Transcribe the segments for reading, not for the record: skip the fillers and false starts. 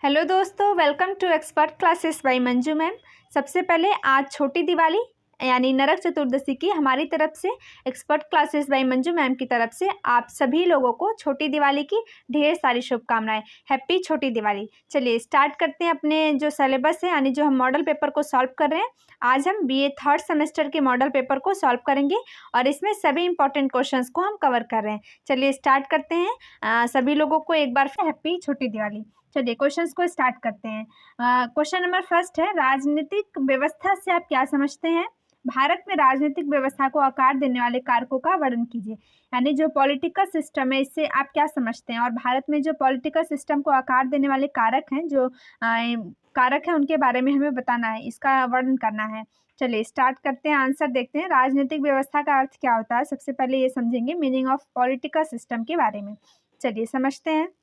Hello दोस्तों, welcome to expert classes by Manju ma'am. सबसे पहले आज छोटी दिवाली यानी नरक चतुर्दशी की हमारी तरफ से expert classes by Manju ma'am की तरफ से आप सभी लोगों को छोटी दिवाली की ढेर सारी शुभकामनाएं। हैप्पी छोटी दिवाली। चलिए स्टार्ट करते हैं अपने जो सिलेबस है यानी जो हम मॉडल पेपर को सॉल्व कर रहे हैं। आज हम बीए थर्ड सेमेस्टर के मॉडल पेपर को सॉल्व करेंगे और इसमें सभी इंपॉर्टेंट क्वेश्चंस को हम कवर कर रहे हैं। चलिए स्टार्ट करते हैं। सभी लोगों को एक बार फिर हैप्पी छोटी दिवाली। चलिए क्वेश्चंस को स्टार्ट करते हैं। क्वेश्चन नंबर फर्स्ट है, राजनीतिक व्यवस्था से आप क्या समझते हैं? भारत में राजनीतिक व्यवस्था को आकार देने वाले कारकों का वर्णन कीजिए। यानी जो पॉलिटिकल सिस्टम है इससे आप क्या समझते हैं, और भारत में जो पॉलिटिकल सिस्टम को आकार देने वाले कारक हैं, जो कारक हैं उनके बारे में हमें बताना है, इसका वर्णन करना है। चलिए स्टार्ट करते हैं, आंसर देखते हैं। राजनीतिक व्यवस्था का अर्थ क्या होता है, सबसे पहले ये समझेंगे मीनिंग ऑफ पॉलिटिकल सिस्टम के बारे में। चलिए समझते हैं।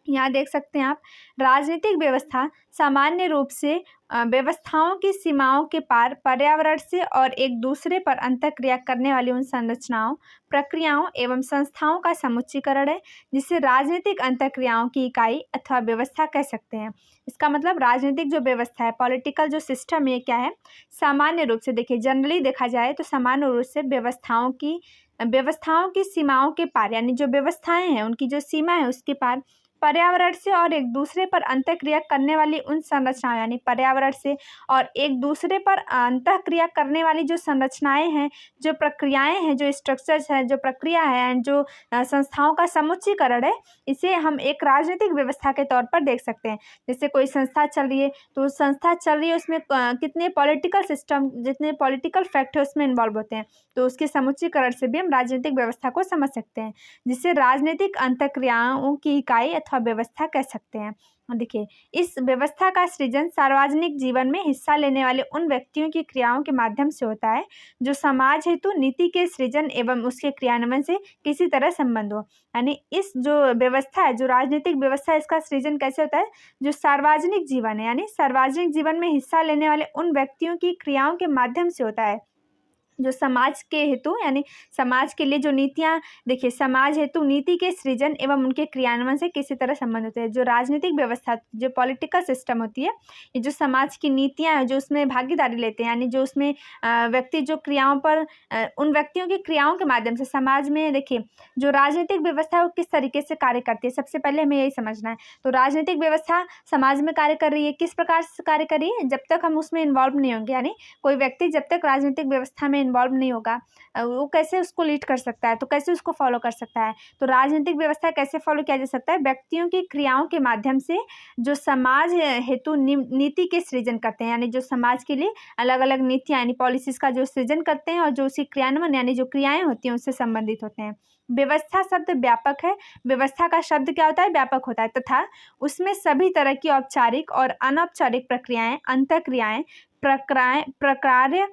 यहाँ देख सकते हैं आप, राजनीतिक व्यवस्था सामान्य रूप से व्यवस्थाओं की सीमाओं के पार पर्यावरण से और एक दूसरे पर अंतःक्रिया करने वाली उन संरचनाओं, प्रक्रियाओं एवं संस्थाओं का समुच्चीकरण है, जिसे राजनीतिक अंतःक्रियाओं की इकाई अथवा व्यवस्था कह सकते हैं। इसका मतलब राजनीतिक जो व्यवस्था है, पॉलिटिकल जो सिस्टम है, क्या है, सामान्य रूप से देखिए, जनरली देखा जाए तो सामान्य रूप से व्यवस्थाओं की सीमाओं के पार, यानी जो व्यवस्थाएं हैं उनकी जो सीमा है उसके पार पर्यावरण से और एक दूसरे पर अंतःक्रिया करने वाली उन संरचनाएं, यानी पर्यावरण से और एक दूसरे पर अंतःक्रिया करने वाली जो संरचनाएं हैं, जो प्रक्रियाएं हैं, जो स्ट्रक्चर्स हैं, जो प्रक्रिया है एंड जो संस्थाओं का समुच्चीकरण है, इसे हम एक राजनीतिक व्यवस्था के तौर पर देख सकते हैं। जैसे कोई संस्था चल रही है तो संस्था चल रही है, उसमें कितने पॉलिटिकल सिस्टम, जितने पॉलिटिकल फैक्टर उसमें इन्वॉल्व होते हैं, तो उसके समुच्चीकरण से भी हम राजनीतिक व्यवस्था को समझ सकते हैं, जिसे राजनीतिक अंतःक्रियाओं की इकाई अथवा व्यवस्था कह सकते हैं। देखिए, इस व्यवस्था का सृजन सार्वजनिक जीवन में हिस्सा लेने वाले उन व्यक्तियों की क्रियाओं के माध्यम से होता है जो समाज हेतु नीति के सृजन एवं उसके क्रियान्वयन से किसी तरह संबंध हो। यानी इस जो व्यवस्था है, जो राजनीतिक व्यवस्था है, इसका सृजन कैसे होता है? जो सार्वजनिक जीवन है, यानी सार्वजनिक जीवन में हिस्सा लेने वाले उन व्यक्तियों की क्रियाओं के माध्यम से होता है, जो समाज के हेतु, यानी समाज के लिए जो नीतियाँ, देखिए, समाज हेतु नीति के सृजन एवं उनके क्रियान्वयन से किसी तरह संबंध होते हैं। जो राजनीतिक व्यवस्था, जो पॉलिटिकल सिस्टम होती है, ये जो समाज की नीतियाँ हैं, जो उसमें भागीदारी लेते हैं, यानी जो उसमें व्यक्ति जो क्रियाओं पर उन व्यक्तियों की क्रियाओं के माध्यम से समाज में, देखिए, जो राजनीतिक व्यवस्था है वो किस तरीके से कार्य करती है, सबसे पहले हमें यही समझना है। तो राजनीतिक व्यवस्था समाज में कार्य कर रही है, किस प्रकार से कार्य कर रही है? जब तक हम उसमें इन्वॉल्व नहीं होंगे, यानी कोई व्यक्ति जब तक राजनीतिक व्यवस्था में इन्वॉल्व नहीं होगा, वो कैसे उसको लीड कर सकता है, तो कैसे उसको फॉलो कर सकता है? तो राजनीतिक व्यवस्था कैसे फॉलो किया जा सकता है? व्यक्तियों की क्रियाओं के माध्यम से जो समाज हेतु नीति के सृजन करते हैं, यानी जो समाज के लिए अलग अलग नीतियाँ यानी पॉलिसीज का जो सृजन करते हैं और जो उसी क्रियान्वयन यानी जो क्रियाएं होती हैं उससे संबंधित होते हैं। व्यवस्था शब्द व्यापक है। व्यवस्था का शब्द क्या होता है? व्यापक होता है, तथा उसमें सभी तरह की औपचारिक और अनौपचारिक प्रक्रियाएं, अंतःक्रियाएं, प्रकार्य,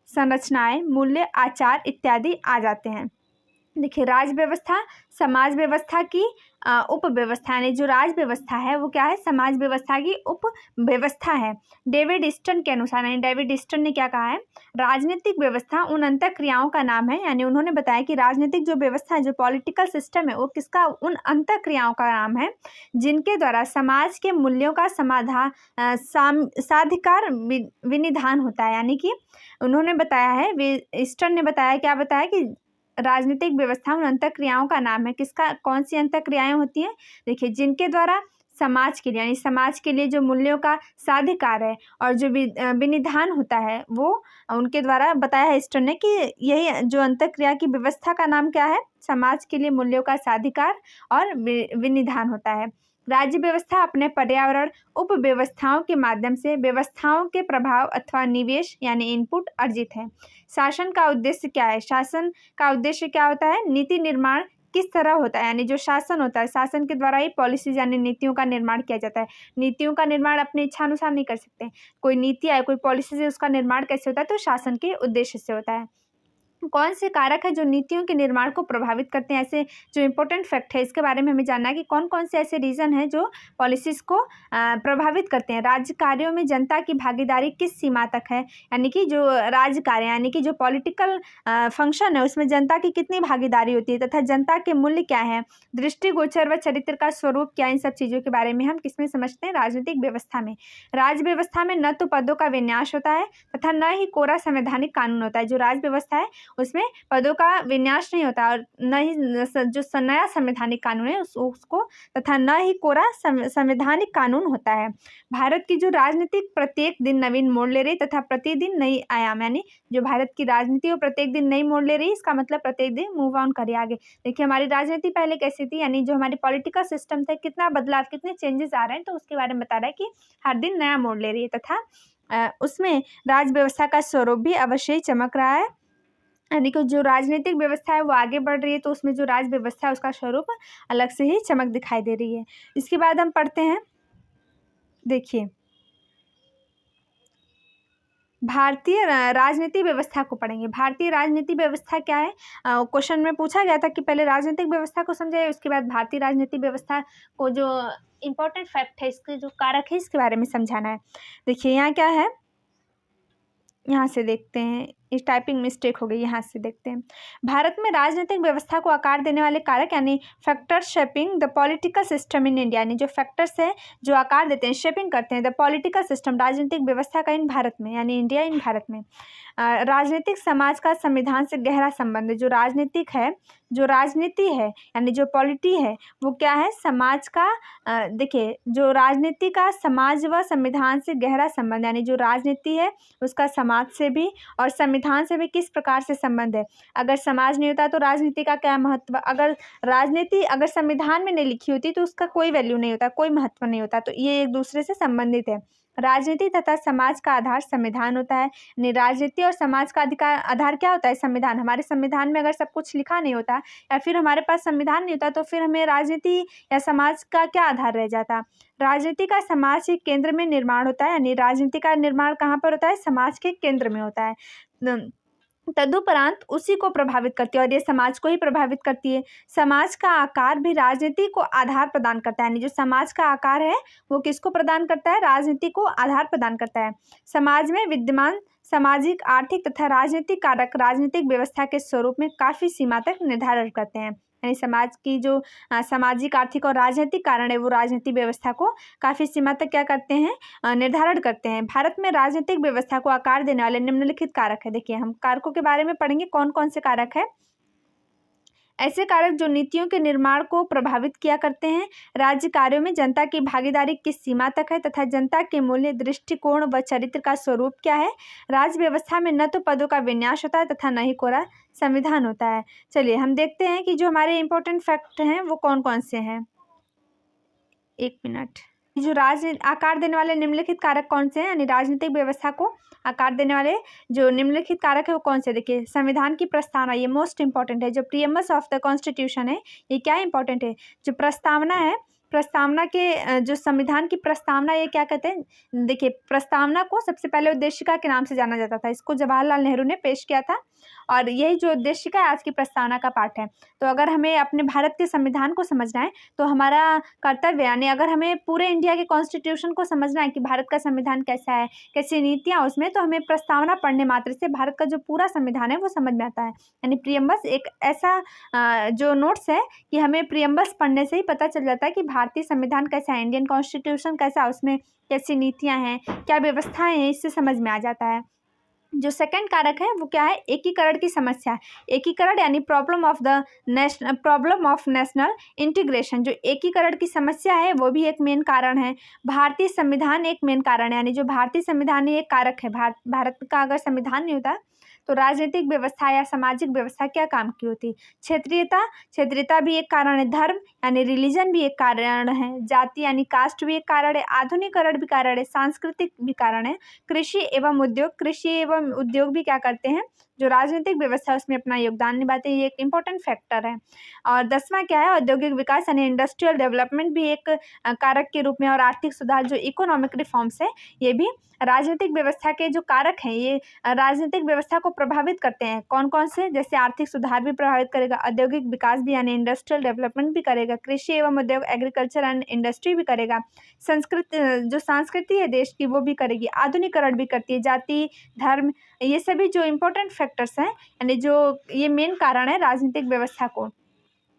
संरचनाएं, मूल्य, आचार इत्यादि आ जाते हैं। देखिए, राज व्यवस्था समाज व्यवस्था की उप व्यवस्था, यानी जो राज व्यवस्था है वो क्या है? समाज व्यवस्था की उप व्यवस्था है। डेविड ईस्टन के अनुसार, यानी डेविड ईस्टन ने क्या कहा है? राजनीतिक व्यवस्था उन अंतःक्रियाओं का नाम है, यानी उन्होंने बताया कि राजनीतिक जो व्यवस्था है, जो पॉलिटिकल सिस्टम है, वो किसका? उन अंतःक्रियाओं का नाम है जिनके द्वारा समाज के मूल्यों का साधिकार विनिधान होता है। यानी कि उन्होंने बताया है, ईस्टन ने बताया, क्या बताया कि राजनीतिक व्यवस्था उन अंतःक्रियाओं का नाम है। किसका? कौन सी अंतःक्रियाएं होती हैं? देखिए, जिनके द्वारा समाज के लिए, यानी समाज के लिए जो मूल्यों का साधिकार है और जो विनिधान होता है, वो उनके द्वारा बताया है ईस्टन ने कि यही जो अंतःक्रिया की व्यवस्था का नाम क्या है? समाज के लिए मूल्यों का साधिकार और विनिधान होता है। राज्य व्यवस्था अपने पर्यावरण उप व्यवस्थाओं के माध्यम से व्यवस्थाओं के प्रभाव अथवा निवेश यानी इनपुट अर्जित है। शासन का उद्देश्य क्या है? शासन का उद्देश्य क्या होता है? नीति निर्माण किस तरह होता है? यानी जो शासन होता है, शासन के द्वारा ही पॉलिसीज यानी नीतियों का निर्माण किया जाता है। नीतियों का निर्माण अपनी इच्छा अनुसार नहीं कर सकते। कोई नीति है, कोई पॉलिसी है, उसका निर्माण कैसे होता है? तो शासन के उद्देश्य से होता है। कौन से कारक है जो नीतियों के निर्माण को प्रभावित करते हैं। ऐसे जो इम्पोर्टेंट फैक्ट है इसके बारे में हमें जानना है कि कौन कौन से ऐसे रीज़न हैं जो पॉलिसीज़ को प्रभावित करते हैं। राज्य कार्यों में जनता की भागीदारी किस सीमा तक है, यानी कि जो राज्य कार्य यानी कि जो पॉलिटिकल फंक्शन है उसमें जनता की कितनी भागीदारी होती है, तथा जनता के मूल्य क्या है, दृष्टिगोचर व चरित्र का स्वरूप क्या, इन सब चीज़ों के बारे में हम किसमें समझते हैं, राजनीतिक व्यवस्था में। राज्य व्यवस्था में न तो पदों का विन्यास होता है तथा न ही कोरा संवैधानिक कानून होता है। जो राज्य व्यवस्था है उसमें पदों का विन्यास नहीं होता और न ही जो नया संवैधानिक कानून है उसको तथा न ही कोरा संवैधानिक कानून होता है। भारत की जो राजनीतिक प्रत्येक दिन नवीन मोड़ ले रही तथा प्रतिदिन नई आयाम, यानी जो भारत की राजनीति वो प्रत्येक दिन नई मोड़ ले रही, इसका मतलब प्रत्येक दिन मूव ऑन करे आगे। देखिए हमारी राजनीति पहले कैसी थी, यानी जो हमारी पॉलिटिकल सिस्टम थे कितना बदलाव, कितने चेंजेस आ रहे हैं, तो उसके बारे में बता रहा है कि हर दिन नया मोड़ ले रही है तथा उसमें राज्य व्यवस्था का स्वरूप भी अवश्य ही चमक रहा है, यानी कि जो राजनीतिक व्यवस्था है वो आगे बढ़ रही है तो उसमें जो राज्य व्यवस्था है उसका स्वरूप अलग से ही चमक दिखाई दे रही है। इसके बाद हम पढ़ते हैं, देखिए भारतीय राजनीति व्यवस्था को पढ़ेंगे। भारतीय राजनीति व्यवस्था क्या है, क्वेश्चन में पूछा गया था कि पहले राजनीतिक व्यवस्था को समझे, उसके बाद भारतीय राजनीति व्यवस्था को जो इम्पोर्टेंट फैक्ट है, इसके जो कारक है इसके बारे में समझाना है। देखिए यहाँ क्या है, यहाँ से देखते हैं, इस टाइपिंग मिस्टेक हो गई, यहाँ से देखते हैं। भारत में राजनीतिक व्यवस्था को आकार देने वाले कारक यानी factors shaping the political system in India, यानी जो फैक्टर्स है जो आकार देते हैं, शेपिंग करते हैं द पॉलिटिकल सिस्टम, राजनीतिक व्यवस्था का इन भारत में, यानी इंडिया इन भारत में। राजनीतिक समाज का संविधान से गहरा संबंध है। जो राजनीतिक है, जो राजनीति है यानी जो पॉलिटी है वो क्या है, समाज का देखिए जो राजनीति का समाज व संविधान से गहरा संबंध, यानी जो राजनीति है उसका समाज से भी और संविधान से भी किस प्रकार से संबंध है। अगर समाज नहीं होता तो राजनीति का क्या महत्व, अगर राजनीति अगर संविधान में नहीं लिखी होती तो उसका कोई वैल्यू नहीं होता, कोई महत्व नहीं होता। तो ये एक दूसरे से संबंधित है। राजनीति तथा समाज का आधार संविधान होता है, यानी राजनीति और समाज का आधार क्या होता है, संविधान। हमारे संविधान में अगर सब कुछ लिखा नहीं होता या फिर हमारे पास संविधान नहीं होता तो फिर हमें राजनीति या समाज का क्या आधार रह जाता। राजनीति का समाज के केंद्र में निर्माण होता है, यानी राजनीति का निर्माण कहाँ पर होता है, समाज के केंद्र में होता है। तदुपरांत उसी को प्रभावित करती है और ये समाज को ही प्रभावित करती है। समाज का आकार भी राजनीति को आधार प्रदान करता है, यानी जो समाज का आकार है वो किसको प्रदान करता है, राजनीति को आधार प्रदान करता है। समाज में विद्यमान सामाजिक, आर्थिक तथा राजनीतिक कारक राजनीतिक व्यवस्था के स्वरूप में काफ़ी सीमा तक निर्धारण करते हैं, यानी समाज की जो सामाजिक, आर्थिक और राजनीतिक कारण है वो राजनीतिक व्यवस्था को काफ़ी सीमा तक क्या करते हैं, निर्धारण करते हैं। भारत में राजनीतिक व्यवस्था को आकार देने वाले निम्नलिखित कारक है। देखिए हम कारकों के बारे में पढ़ेंगे, कौन कौन से कारक है। ऐसे कारक जो नीतियों के निर्माण को प्रभावित किया करते हैं। राज्य कार्यों में जनता की भागीदारी किस सीमा तक है तथा जनता के मूल्य, दृष्टिकोण व चरित्र का स्वरूप क्या है। राज्य व्यवस्था में न तो पदों का विन्यास होता है तथा न ही कोरा संविधान होता है। चलिए हम देखते हैं कि जो हमारे इम्पोर्टेंट फैक्ट हैं वो कौन कौन से हैं। एक मिनट, जो आकार देने वाले निम्नलिखित कारक कौन से हैं, यानी राजनीतिक व्यवस्था को आकार देने वाले जो निम्नलिखित कारक है वो कौन से। देखिए संविधान की प्रस्तावना, ये मोस्ट इंपॉर्टेंट है। जो प्रीएम्बस ऑफ द कॉन्स्टिट्यूशन है ये क्या इंपॉर्टेंट है, जो प्रस्तावना है, प्रस्तावना के जो संविधान की प्रस्तावना, ये क्या कहते हैं। देखिए प्रस्तावना को सबसे पहले उद्देशिका के नाम से जाना जाता था, इसको जवाहरलाल नेहरू ने पेश किया था और यही जो उद्देशिका है आज की प्रस्तावना का पार्ट है। तो अगर हमें अपने भारत के संविधान को समझना है तो हमारा कर्तव्य, यानी अगर हमें पूरे इंडिया के कॉन्स्टिट्यूशन को समझना है कि भारत का संविधान कैसा है, कैसी नीतियाँ उसमें, तो हमें प्रस्तावना पढ़ने मात्र से भारत का जो पूरा संविधान है वो समझ में आता है। यानी प्रीएम्बस एक ऐसा जो नोट्स है कि हमें प्रीएम्बस पढ़ने से ही पता चल जाता है कि भारतीय संविधान कैसा है, इंडियन कॉन्स्टिट्यूशन कैसा है, उसमें कैसी नीतियाँ हैं, क्या व्यवस्थाएं हैं, इससे समझ में आ जाता है। जो सेकंड कारक है वो क्या है, एकीकरण की समस्या। एकीकरण यानी प्रॉब्लम ऑफ नेशनल इंटीग्रेशन। जो एकीकरण की समस्या है वो भी एक मेन कारण है। भारतीय संविधान एक मेन कारण है, यानी जो भारतीय संविधान ये एक कारक है। भारत का अगर संविधान नहीं होता तो राजनीतिक व्यवस्था या सामाजिक व्यवस्था क्या काम की होती। क्षेत्रीयता भी एक कारण है। धर्म यानी रिलीजन भी एक कारण है। जाति यानी कास्ट भी एक कारण है। आधुनिकीकरण भी कारण है। सांस्कृतिक भी कारण है। कृषि एवं उद्योग भी क्या करते हैं, जो राजनीतिक व्यवस्था है उसमें अपना योगदान निभाते हैं। ये एक इंपॉर्टेंट फैक्टर है। और 10वां क्या है, औद्योगिक विकास यानी इंडस्ट्रियल डेवलपमेंट भी एक कारक के रूप में। और आर्थिक सुधार जो इकोनॉमिक रिफॉर्म्स है ये भी राजनीतिक व्यवस्था के जो कारक हैं, ये राजनीतिक व्यवस्था को प्रभावित करते हैं। कौन कौन से? जैसे आर्थिक सुधार भी प्रभावित करेगा, औद्योगिक विकास भी यानी इंडस्ट्रियल डेवलपमेंट भी करेगा, कृषि एवं उद्योग एग्रीकल्चर एंड इंडस्ट्री भी करेगा, जो संस्कृति है देश की वो भी करेगी, आधुनिकरण भी करती है, जाति धर्म ये सभी जो इम्पोर्टेंट फैक्टर्स हैं यानी जो ये मेन कारण है राजनीतिक व्यवस्था को,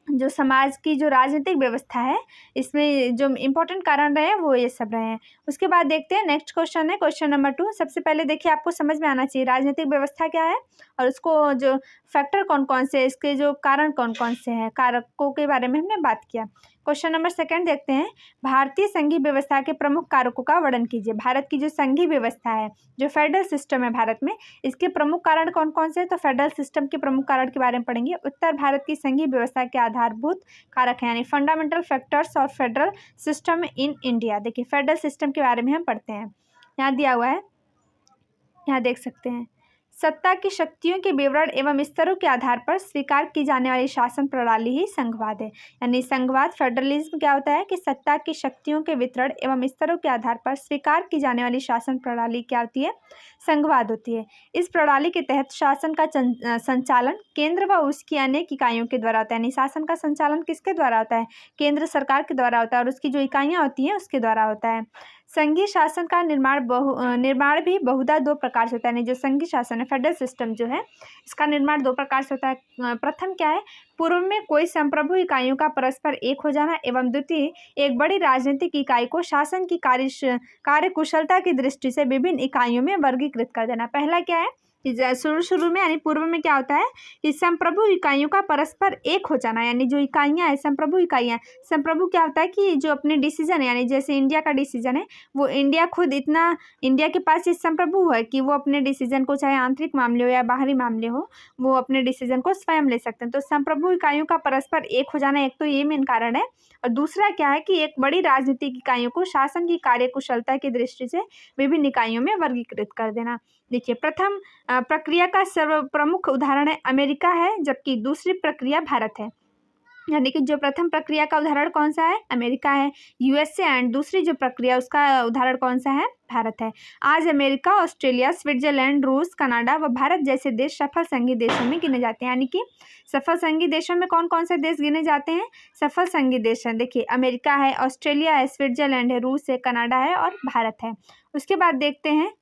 जो समाज की जो राजनीतिक व्यवस्था है इसमें जो इम्पोर्टेंट कारण रहे हैं वो ये सब रहे हैं। उसके बाद देखते हैं नेक्स्ट क्वेश्चन है क्वेश्चन नंबर 2। सबसे पहले देखिए आपको समझ में आना चाहिए राजनीतिक व्यवस्था क्या है और उसको जो फैक्टर कौन कौन से, इसके जो कारण कौन कौन से हैं, कारकों के बारे में हमने बात किया। क्वेश्चन नंबर 2 देखते हैं, भारतीय संघीय व्यवस्था के प्रमुख कारकों का वर्णन कीजिए। भारत की जो संघीय व्यवस्था है, जो फेडरल सिस्टम है भारत में, इसके प्रमुख कारण कौन कौन से हैं? तो फेडरल सिस्टम के प्रमुख कारण के बारे में पढ़ेंगे। उत्तर भारत की संघीय व्यवस्था के आधारभूत कारक हैं यानी फंडामेंटल फैक्टर्स और फेडरल सिस्टम इन इंडिया। देखिए फेडरल सिस्टम के बारे में हम पढ़ते हैं, यहाँ दिया हुआ है, यहाँ देख सकते हैं। सत्ता की शक्तियों के विवरण एवं स्तरों के आधार पर स्वीकार की जाने वाली शासन प्रणाली ही संघवाद है। यानी संघवाद फेडरलिज्म क्या होता है कि सत्ता की शक्तियों के वितरण एवं स्तरों के आधार पर स्वीकार की जाने वाली शासन प्रणाली क्या होती है? संघवाद होती है। इस प्रणाली के तहत शासन का संचालन केंद्र व उसकी अनेक इकाइयों के द्वारा होता है। यानी शासन का संचालन किसके द्वारा होता है? केंद्र सरकार के द्वारा होता है और उसकी जो इकाइयाँ होती हैं उसके द्वारा होता है। संघीय शासन का निर्माण भी बहुधा 2 प्रकार से होता है। यानी जो संघीय शासन है फेडरल सिस्टम जो है इसका निर्माण 2 प्रकार से होता है। प्रथम क्या है? पूर्व में कोई संप्रभु इकाइयों का परस्पर एक हो जाना एवं द्वितीय एक बड़ी राजनीतिक इकाई को शासन की कार्यकुशलता की दृष्टि से विभिन्न इकाइयों में वर्गीकृत कर देना। पहला क्या है कि शुरू में यानी पूर्व में क्या होता है कि संप्रभु इकाइयों का परस्पर एक हो जाना, यानी जो इकाइयाँ हैं संप्रभु इकाइयाँ, संप्रभु क्या होता है कि जो अपने डिसीजन है यानी जैसे इंडिया का डिसीजन है वो इंडिया खुद इतना, इंडिया के पास ये संप्रभु है कि वो अपने डिसीजन को चाहे आंतरिक मामले हो या बाहरी मामले हो वो अपने डिसीजन को स्वयं ले सकते हैं। तो संप्रभु इकाइयों का परस्पर एक हो जाना एक तो ये मेन कारण है, और दूसरा क्या है कि एक बड़ी राजनीतिक इकाइयों को शासन की कार्यकुशलता की दृष्टि से विभिन्न इकाइयों में वर्गीकृत कर देना। देखिए प्रथम प्रक्रिया का सर्व प्रमुख उदाहरण है अमेरिका है, जबकि दूसरी प्रक्रिया भारत है। यानी कि जो प्रथम प्रक्रिया का उदाहरण कौन सा है? अमेरिका है, यूएसए, एंड दूसरी जो प्रक्रिया उसका उदाहरण कौन सा है? भारत है। आज अमेरिका, ऑस्ट्रेलिया, स्विट्जरलैंड, रूस, कनाडा व भारत जैसे देश सफल संघीय देशों में गिने जाते हैं। यानी कि सफल संघीय देशों में कौन कौन से देश गिने जाते हैं? सफल संघीय देश हैं। देखिए अमेरिका है, ऑस्ट्रेलिया है, स्विट्जरलैंड है, रूस है, कनाडा है और भारत है। उसके बाद देखते हैं,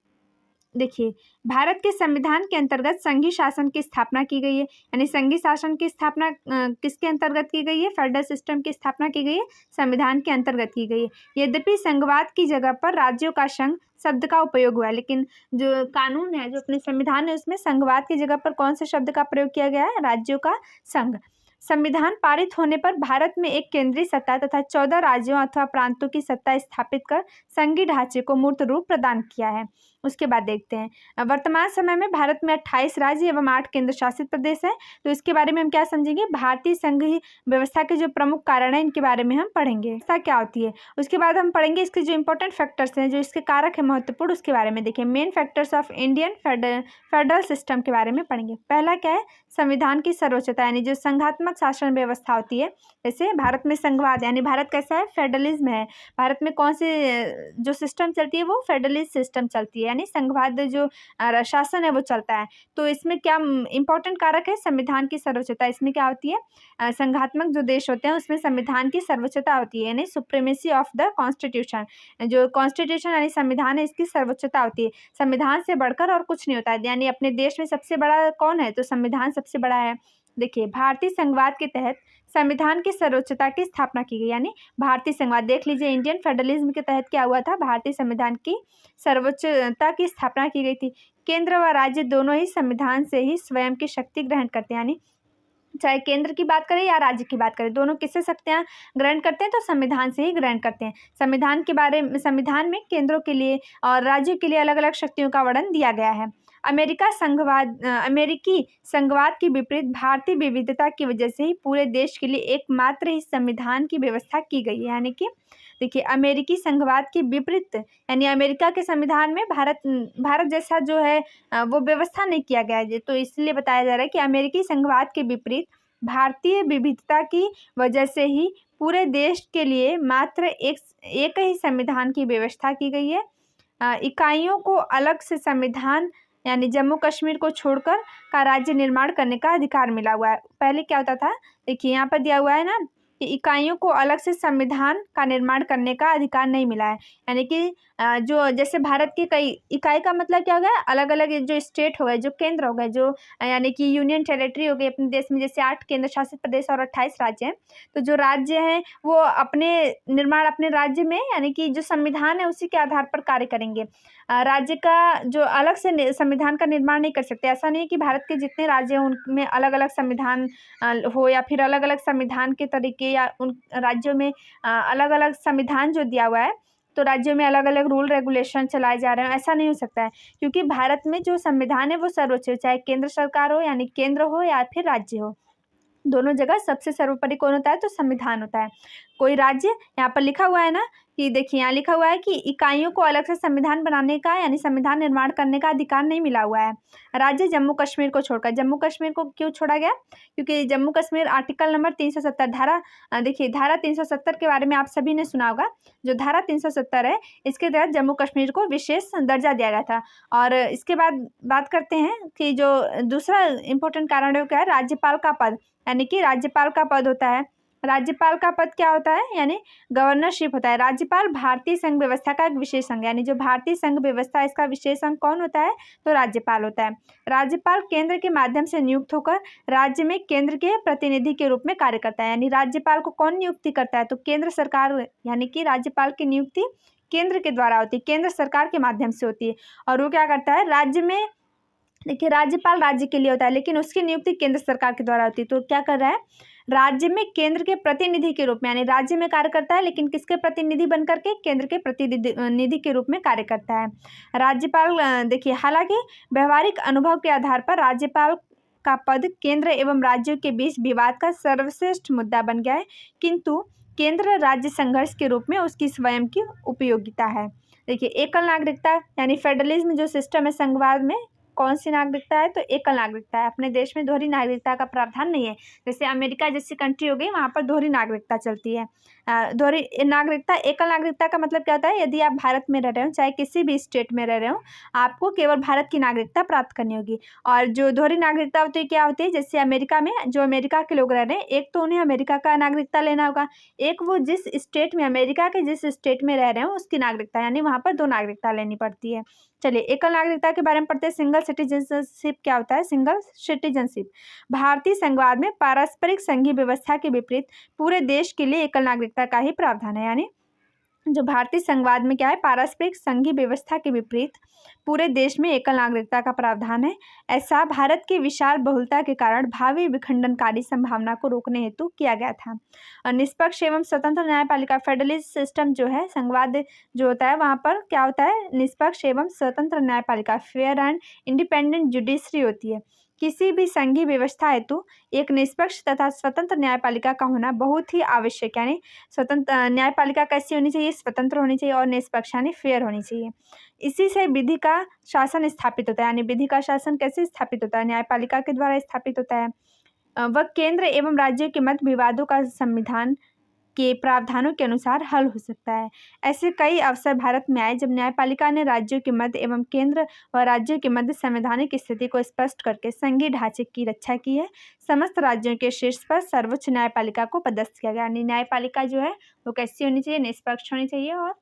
देखिए भारत के संविधान के अंतर्गत संघीय शासन की स्थापना की गई है। यानी संघीय शासन की स्थापना किसके अंतर्गत की गई है? फेडरल सिस्टम की स्थापना की गई है, संविधान के अंतर्गत की गई है। यद्यपि संघवाद की जगह पर राज्यों का संघ शब्द का उपयोग हुआ है, लेकिन जो कानून है जो अपने संविधान है उसमें संघवाद की जगह पर कौन से शब्द का प्रयोग किया गया है? राज्यों का संघ। संविधान पारित होने पर भारत में एक केंद्रीय सत्ता तथा 14 राज्यों अथवा प्रांतों की सत्ता स्थापित कर संघीय ढांचे को मूर्त रूप प्रदान किया है। उसके बाद देखते हैं वर्तमान समय में भारत में 28 राज्य एवं 8 केंद्र शासित प्रदेश है। तो इसके बारे में हम क्या समझेंगे? भारतीय संघीय व्यवस्था के जो प्रमुख कारण हैं इनके बारे में हम पढ़ेंगे, व्यवस्था क्या होती है। उसके बाद हम पढ़ेंगे इसके जो इंपॉर्टेंट फैक्टर्स हैं, जो इसके कारक है महत्वपूर्ण, उसके बारे में देखिए main factors of Indian federal system के बारे में पढ़ेंगे। पहला क्या है? संविधान की सर्वोच्चता, यानी जो संघात्मक शासन व्यवस्था होती है। जैसे भारत में संघवाद यानी भारत कैसा है? फेडरलिज्म है। भारत में कौन से जो सिस्टम चलती है वो फेडरलिस्ट सिस्टम चलती है, यानी संघवाद जो शासन है वो चलता है। तो इसमें क्या इंपॉर्टेंट कारक है? संविधान की सर्वोच्चता। इसमें क्या होती है? संघात्मक जो देश होते हैं उसमें संविधान की सर्वोच्चता होती है, यानी सुप्रीमेसी ऑफ द कॉन्स्टिट्यूशन। जो कॉन्स्टिट्यूशन यानी संविधान है इसकी सर्वोच्चता होती है, संविधान से बढ़कर और कुछ नहीं होता है। यानी अपने देश में सबसे बड़ा कौन है? तो संविधान सबसे बड़ा है। देखिए भारतीय संघवाद के तहत संविधान की सर्वोच्चता की स्थापना की गई, यानी भारतीय संघवाद देख लीजिए इंडियन फेडरलिज्म के तहत क्या हुआ था? भारतीय संविधान की सर्वोच्चता की स्थापना की गई थी। केंद्र व राज्य दोनों ही संविधान से ही स्वयं की शक्ति ग्रहण करते हैं, यानी चाहे केंद्र की बात करें या राज्य की बात करें दोनों किससे शक्तियाँ ग्रहण करते हैं? तो संविधान से ही ग्रहण करते हैं। संविधान में केंद्रों के लिए और राज्यों के लिए अलग अलग शक्तियों का वर्णन दिया गया है। अमेरिकी संघवाद के विपरीत भारतीय विविधता की वजह से ही पूरे देश के लिए एकमात्र ही संविधान की व्यवस्था की गई है। यानी कि देखिए अमेरिकी संघवाद के विपरीत यानी अमेरिका के संविधान में भारत जैसा जो है वो व्यवस्था नहीं किया गया है। तो इसलिए बताया जा रहा है कि अमेरिकी संघवाद के विपरीत भारतीय विविधता की वजह से ही पूरे देश के लिए मात्र एक ही संविधान की व्यवस्था की गई है। इकाइयों को अलग से संविधान यानी जम्मू कश्मीर को छोड़कर का राज्य निर्माण करने का अधिकार मिला हुआ है। पहले क्या होता था, देखिए यहाँ पर दिया हुआ है ना कि इकाइयों को अलग से संविधान का निर्माण करने का अधिकार नहीं मिला है। यानी कि जो जैसे भारत की कई इकाई का मतलब क्या हो गया, अलग अलग जो स्टेट हो गए, जो केंद्र हो गए, जो यानी कि यूनियन टेरिटरी हो गई अपने देश में, जैसे 8 केंद्र शासित प्रदेश और 28 राज्य हैं। तो जो राज्य हैं वो अपने निर्माण अपने राज्य में यानी कि जो संविधान है उसी के आधार पर कार्य करेंगे। राज्य का जो अलग से संविधान का निर्माण नहीं कर सकते। ऐसा नहीं है कि भारत के जितने राज्य हैं उनमें अलग अलग संविधान हो या फिर अलग अलग संविधान के तरीके या उन राज्यों में अलग अलग संविधान जो दिया हुआ है तो राज्यों में अलग अलग रूल रेगुलेशन चलाए जा रहे हैं, ऐसा नहीं हो सकता है। क्योंकि भारत में जो संविधान है वो सर्वोच्च है, चाहे केंद्र सरकार हो यानी केंद्र हो या फिर राज्य हो, दोनों जगह सबसे सर्वोपरि कौन होता है, तो संविधान होता है। कोई राज्य, यहाँ पर लिखा हुआ है ना कि देखिए यहाँ लिखा हुआ है कि इकाइयों को अलग से संविधान बनाने का यानी संविधान निर्माण करने का अधिकार नहीं मिला हुआ है राज्य जम्मू कश्मीर को छोड़कर। जम्मू कश्मीर को क्यों छोड़ा गया, क्योंकि जम्मू कश्मीर आर्टिकल नंबर 370 धारा, देखिए धारा 370 के बारे में आप सभी ने सुना होगा। जो धारा 370 है इसके तहत जम्मू कश्मीर को विशेष दर्जा दिया गया था। और इसके बाद बात करते हैं कि जो दूसरा इंपॉर्टेंट कारण है वो क्या है, राज्यपाल का पद, यानी कि राज्यपाल का पद होता है। राज्यपाल का पद क्या होता है, यानी गवर्नरशिप होता है। राज्यपाल भारतीय संघ व्यवस्था का एक विशेष अंग, यानी जो भारतीय संघ व्यवस्था है इसका विशेष अंग कौन होता है, तो राज्यपाल होता है। राज्यपाल केंद्र के माध्यम से नियुक्त होकर राज्य में केंद्र के प्रतिनिधि के रूप में कार्य करता है। यानी राज्यपाल को कौन नियुक्ति करता है, तो केंद्र सरकार, यानी कि राज्यपाल की नियुक्ति केंद्र के द्वारा होती है, केंद्र सरकार के माध्यम से होती है। और वो क्या करता है, राज्य में, देखिए राज्यपाल राज्य के लिए होता है लेकिन उसकी नियुक्ति केंद्र सरकार के द्वारा होती है। तो क्या कर रहा है, राज्य में केंद्र के प्रतिनिधि के रूप में, यानी राज्य में कार्य करता है लेकिन किसके प्रतिनिधि बनकर के, केंद्र के प्रतिनिधि के रूप में कार्य करता है राज्यपाल। देखिए हालांकि व्यवहारिक अनुभव के आधार पर राज्यपाल का पद केंद्र एवं राज्यों के बीच विवाद का सर्वश्रेष्ठ मुद्दा बन गया है, किंतु केंद्र राज्य संघर्ष के रूप में उसकी स्वयं की उपयोगिता है। देखिए एकल नागरिकता यानी फेडरलिज्म जो सिस्टम है संघवाद में, कौन सी नागरिकता है, तो एकल नागरिकता है। अपने देश में दोहरी नागरिकता का प्रावधान नहीं है। जैसे अमेरिका जैसी कंट्री हो गई वहाँ पर दोहरी नागरिकता चलती है। दोहरी नागरिकता, एकल नागरिकता का मतलब क्या होता है, यदि आप भारत में रह रहे हो चाहे किसी भी स्टेट में रह रहे हो आपको केवल भारत की नागरिकता प्राप्त करनी होगी। और जो दोहरी नागरिकता होती है क्या होती है, जैसे अमेरिका में जो अमेरिका के लोग रह रहे हैं, एक तो उन्हें अमेरिका का नागरिकता लेना होगा, एक वो जिस स्टेट में, अमेरिका के जिस स्टेट में रह रहे हो उसकी नागरिकता, यानी वहाँ पर 2 नागरिकता लेनी पड़ती है। चलिए एकल नागरिकता के बारे में पढ़ते हैं। सिंगल सिटीजनशिप क्या होता है, सिंगल सिटीजनशिप भारतीय संघवाद में पारस्परिक संघीय व्यवस्था के विपरीत पूरे देश के लिए एकल नागरिकता का ही प्रावधान है। यानी जो भारतीय संघवाद में क्या है, पारस्परिक संघीय व्यवस्था के विपरीत पूरे देश में एकल नागरिकता का प्रावधान है। ऐसा भारत की विशाल बहुलता के कारण भावी विखंडनकारी संभावना को रोकने हेतु किया गया था। और निष्पक्ष एवं स्वतंत्र न्यायपालिका, फेडरलिस्ट सिस्टम जो है संघवाद जो होता है वहाँ पर क्या होता है, निष्पक्ष एवं स्वतंत्र न्यायपालिका, फेयर एंड इंडिपेंडेंट जुडिशरी होती है। किसी भी संघीय व्यवस्था हेतु एक निष्पक्ष तथा स्वतंत्र न्यायपालिका का होना बहुत ही आवश्यक, यानी स्वतंत्र न्यायपालिका कैसी होनी चाहिए, स्वतंत्र होनी चाहिए और निष्पक्ष यानी फेयर होनी चाहिए। इसी से विधि का शासन स्थापित होता है। यानी विधि का शासन कैसे स्थापित होता है, न्यायपालिका के द्वारा स्थापित होता है। वह केंद्र एवं राज्यों के मध्य विवादों का संविधान के प्रावधानों के अनुसार हल हो सकता है। ऐसे कई अवसर भारत में आए जब न्यायपालिका ने राज्यों के मध्य एवं केंद्र व राज्यों के मध्य संवैधानिक स्थिति को स्पष्ट करके संघीय ढांचे की रक्षा की है। समस्त राज्यों के शीर्ष पर सर्वोच्च न्यायपालिका को पदस्थ किया गया। यानी न्यायपालिका जो है वो कैसी होनी चाहिए, निष्पक्ष होनी चाहिए और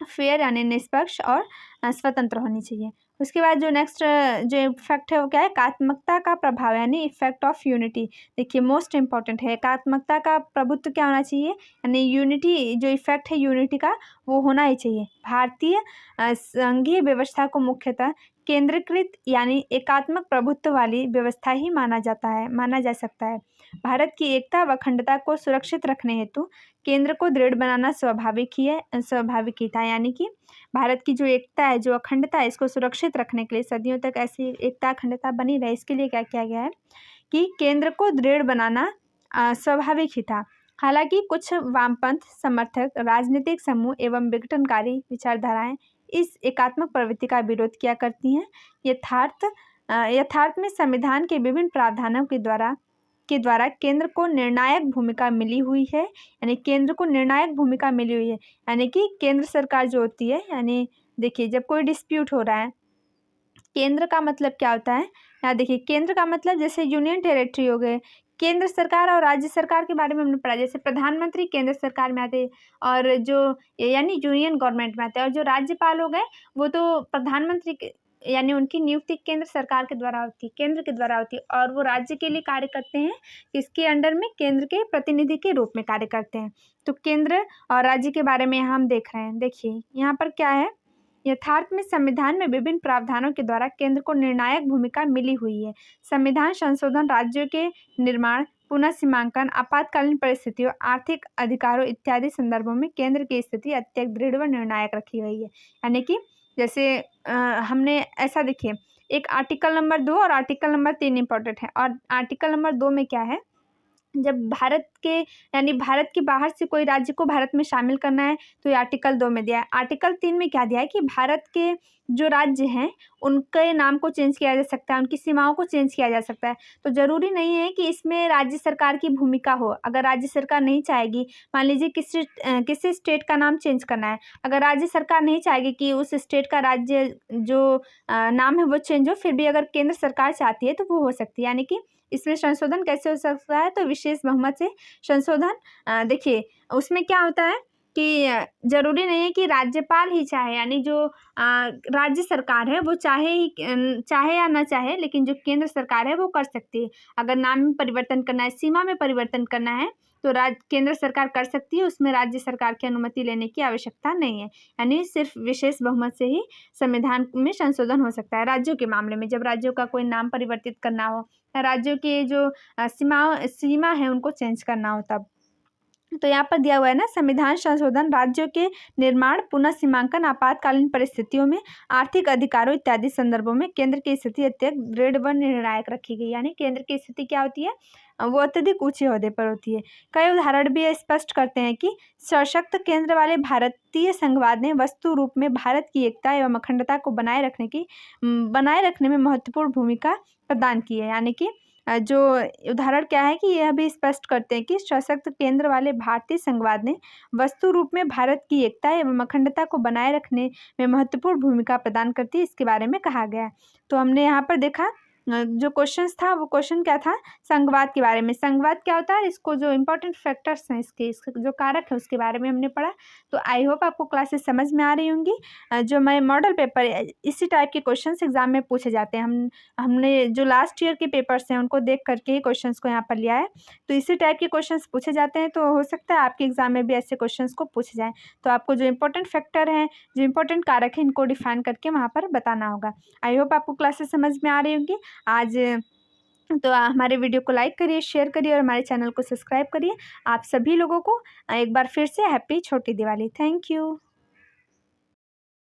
फेयर यानी निष्पक्ष और स्वतंत्र होनी चाहिए। उसके बाद जो नेक्स्ट जो इफेक्ट है वो क्या है, एकात्मकता का प्रभाव यानी इफेक्ट ऑफ यूनिटी। देखिए मोस्ट इंपॉर्टेंट है, एकात्मकता का प्रभुत्व क्या होना चाहिए, यानी यूनिटी जो इफेक्ट है यूनिटी का वो होना ही चाहिए। भारतीय संघीय व्यवस्था को मुख्यतः केंद्रीकृत यानी एकात्मक प्रभुत्व वाली व्यवस्था ही माना जा सकता है। भारत की एकता व अखंडता को सुरक्षित रखने हेतु केंद्र को दृढ़ बनाना स्वाभाविक ही था। यानी कि भारत की जो एकता है, जो अखंडता है, इसको सुरक्षित रखने के लिए सदियों तक ऐसी एकता अखंडता बनी रहे, इसके लिए क्या किया गया है कि केंद्र को दृढ़ बनाना स्वाभाविक ही था। हालांकि कुछ वामपंथ समर्थक, राजनीतिक समूह एवं विघटनकारी विचारधाराएं इस एकात्मक प्रवृत्ति का विरोध किया करती हैं। यथार्थ में संविधान के विभिन्न प्रावधानों के द्वारा केंद्र को निर्णायक भूमिका मिली हुई है। यानी केंद्र को निर्णायक भूमिका मिली हुई है, यानी कि केंद्र सरकार जो होती है, यानी देखिए जब कोई डिस्प्यूट हो रहा है केंद्र का मतलब क्या होता है, यहाँ देखिए केंद्र का मतलब जैसे यूनियन टेरिटरी हो गए, केंद्र सरकार और राज्य सरकार के बारे में हमने पढ़ा, जैसे प्रधानमंत्री केंद्र सरकार में आते हैं और जो यानी यूनियन गवर्नमेंट में आते हैं, और जो राज्यपाल हो गए वो तो प्रधानमंत्री के यानी उनकी नियुक्ति केंद्र सरकार के द्वारा होती है, केंद्र के द्वारा होती है, और वो राज्य के लिए कार्य करते हैं, इसके अंडर में केंद्र के प्रतिनिधि के रूप में कार्य करते हैं। तो केंद्र और राज्य के बारे में हम देख रहे हैं। देखिए यहाँ पर क्या है, यथार्थ में संविधान में विभिन्न प्रावधानों के द्वारा केंद्र को निर्णायक भूमिका मिली हुई है। संविधान संशोधन, राज्यों के निर्माण, पुनः सीमांकन, आपातकालीन परिस्थितियों, आर्थिक अधिकारों इत्यादि संदर्भों में केंद्र की स्थिति अत्यंत दृढ़ व निर्णायक रखी गई है। यानी कि जैसे हमने ऐसा देखिए, एक आर्टिकल नंबर 2 और आर्टिकल नंबर 3 इंपॉर्टेंट है। और आर्टिकल नंबर 2 में क्या है, जब भारत के यानी भारत के बाहर से कोई राज्य को भारत में शामिल करना है तो ये आर्टिकल 2 में दिया है। आर्टिकल 3 में क्या दिया है कि भारत के जो राज्य हैं उनके नाम को चेंज किया जा सकता है, उनकी सीमाओं को चेंज किया जा सकता है। तो ज़रूरी नहीं है कि इसमें राज्य सरकार की भूमिका हो। अगर राज्य सरकार नहीं चाहेगी, मान लीजिए किसी स्टेट का नाम चेंज करना है, अगर राज्य सरकार नहीं चाहेगी कि उस स्टेट का राज्य जो नाम है वो चेंज हो, फिर भी अगर केंद्र सरकार चाहती है तो वो हो सकती है। यानी कि इसमें संशोधन कैसे हो सकता है, तो विशेष बहुमत से संशोधन। देखिए उसमें क्या होता है कि जरूरी नहीं है कि राज्यपाल ही चाहे, यानी जो राज्य सरकार है वो चाहे या ना चाहे, लेकिन जो केंद्र सरकार है वो कर सकती है। अगर नाम में परिवर्तन करना है, सीमा में परिवर्तन करना है तो केंद्र सरकार कर सकती है, उसमें राज्य सरकार की अनुमति लेने की आवश्यकता नहीं है। यानी सिर्फ विशेष बहुमत से ही संविधान में संशोधन हो सकता है। राज्यों के मामले में जब राज्यों का कोई नाम परिवर्तित करना हो, राज्यों के जो सीमा है उनको चेंज करना हो तब। तो यहाँ पर दिया हुआ है ना, संविधान संशोधन, राज्यों के निर्माण, पुनः सीमांकन, आपातकालीन परिस्थितियों में, आर्थिक अधिकारों इत्यादि संदर्भों में केंद्र की स्थिति अत्यंत दृढ़ व निर्णायक रखी गई। यानी केंद्र की स्थिति क्या होती है, वो अत्यधिक ऊंचे ओहदे पर होती है। कई उदाहरण भी स्पष्ट करते हैं कि सशक्त केंद्र वाले भारतीय संघवाद ने वस्तु रूप में भारत की एकता एवं अखंडता को बनाए रखने में महत्वपूर्ण भूमिका प्रदान की है। यानी कि जो उदाहरण क्या है कि यह भी स्पष्ट करते हैं कि सशक्त केंद्र वाले भारतीय संघवाद ने वस्तु रूप में भारत की एकता एवं अखंडता को बनाए रखने में महत्वपूर्ण भूमिका प्रदान करती है, इसके बारे में कहा गया है। तो हमने यहाँ पर देखा जो क्वेश्चंस था, वो क्वेश्चन क्या था, संघवाद के बारे में। संघवाद क्या होता है, इसको जो इंपॉर्टेंट फैक्टर्स हैं इसके जो कारक है उसके बारे में हमने पढ़ा। तो आई होप आपको क्लासेस समझ में आ रही होंगी। जो मैं मॉडल पेपर इसी टाइप के क्वेश्चंस एग्जाम में पूछे जाते हैं। हमने जो लास्ट ईयर के पेपर्स हैं उनको देख करके ही क्वेश्चंस को यहाँ पर लिया है। तो इसी टाइप के क्वेश्चंस पूछे जाते हैं, तो हो सकता है आपके एग्जाम में भी ऐसे क्वेश्चंस को पूछे जाएँ। तो आपको जो इंपॉर्टेंट फैक्टर हैं, जो इंपॉर्टेंट कारक हैं, इनको डिफाइन करके वहाँ पर बताना होगा। आई होप आपको क्लासेस समझ में आ रही होंगी। आज तो हमारे वीडियो को लाइक करिए, शेयर करिए और हमारे चैनल को सब्सक्राइब करिए। आप सभी लोगों को एक बार फिर से हैप्पी छोटी दिवाली। Thank you.